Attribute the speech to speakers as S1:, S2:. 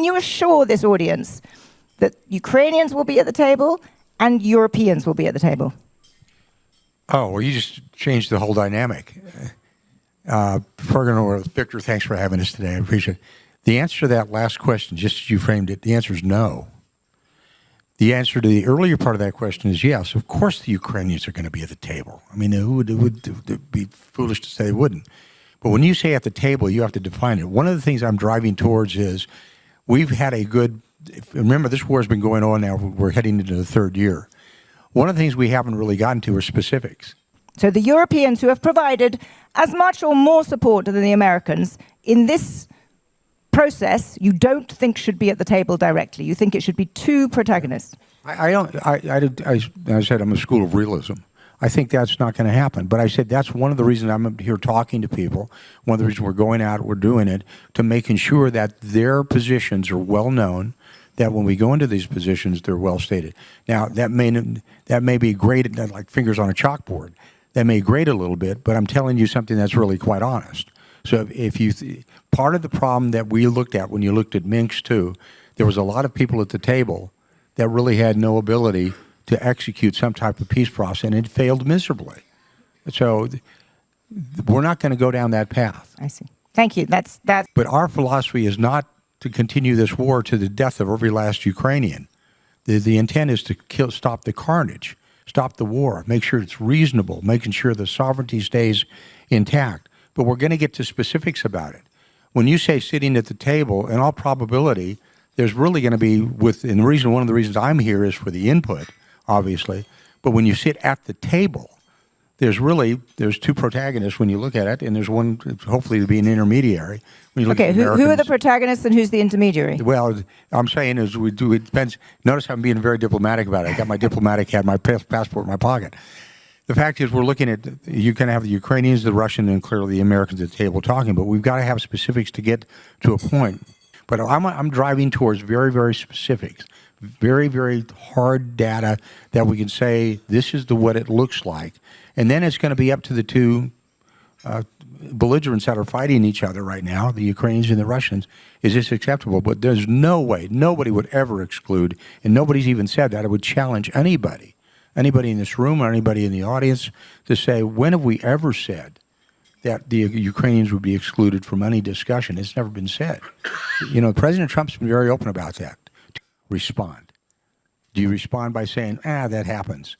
S1: you assure this audience that Ukrainians will be at the table and Europeans will be at the table?
S2: Oh, well, you just changed the whole dynamic. Victor, thanks for having us today. I appreciate it. The answer to that last question, just as you framed it, the answer is no. The answer to the earlier part of that question is yes. Of course the Ukrainians are going to be at the table. I mean, it would be foolish to say they wouldn't. But when you say at the table, you have to define it. One of the things I'm driving towards is we've had a good, remember this war has been going on now, we're heading into the third year. One of the things we haven't really gotten to are specifics.
S1: So the Europeans who have provided as much or more support than the Americans in this process, you don't think should be at the table directly. You think it should be two protagonists.
S2: I said I'm a school of realism. I think that's not going to happen. But I said that's one of the reasons I'm here talking to people. One of the reasons we're going out, we're doing it, to making sure that their positions are well known, that when we go into these positions, they're well stated. Now, that may be graded like fingers on a chalkboard. That may grade a little bit, but I'm telling you something that's really quite honest. So if you part of the problem that we looked at when you looked at Minsk too, there was a lot of people at the table that really had no ability to execute some type of peace process, and it failed miserably. So we're not going to go down that path.
S1: I see. Thank you. That's.
S2: But our philosophy is not to continue this war to the death of every last Ukrainian. The intent is to stop the carnage, stop the war, make sure it's reasonable, making sure the sovereignty stays intact. But we're going to get to specifics about it. When you say sitting at the table, in all probability, there's really going to be one of the reasons I'm here is for the input, obviously. But when you sit at the table, there's two protagonists when you look at it, and there's one hopefully to be an intermediary. When you look at
S1: who are the protagonists and who's the intermediary?
S2: Well, I'm saying is it depends. Notice I'm being very diplomatic about it. I got my diplomatic hat, my passport in my pocket. The fact is, we're looking at, you can have the Ukrainians, the Russians, and clearly the Americans at the table talking, but we've got to have specifics to get to a point. But I'm driving towards very, very specifics, very, very hard data that we can say this is what it looks like. And then it's going to be up to the two belligerents that are fighting each other right now, the Ukrainians and the Russians. Is this acceptable? But there's no way, nobody would ever exclude, and nobody's even said that. I would challenge anybody in this room or anybody in the audience to say, when have we ever said that the Ukrainians would be excluded from any discussion? It's never been said. You know, President Trump's been very open about that. Respond. Do you respond by saying, that happens?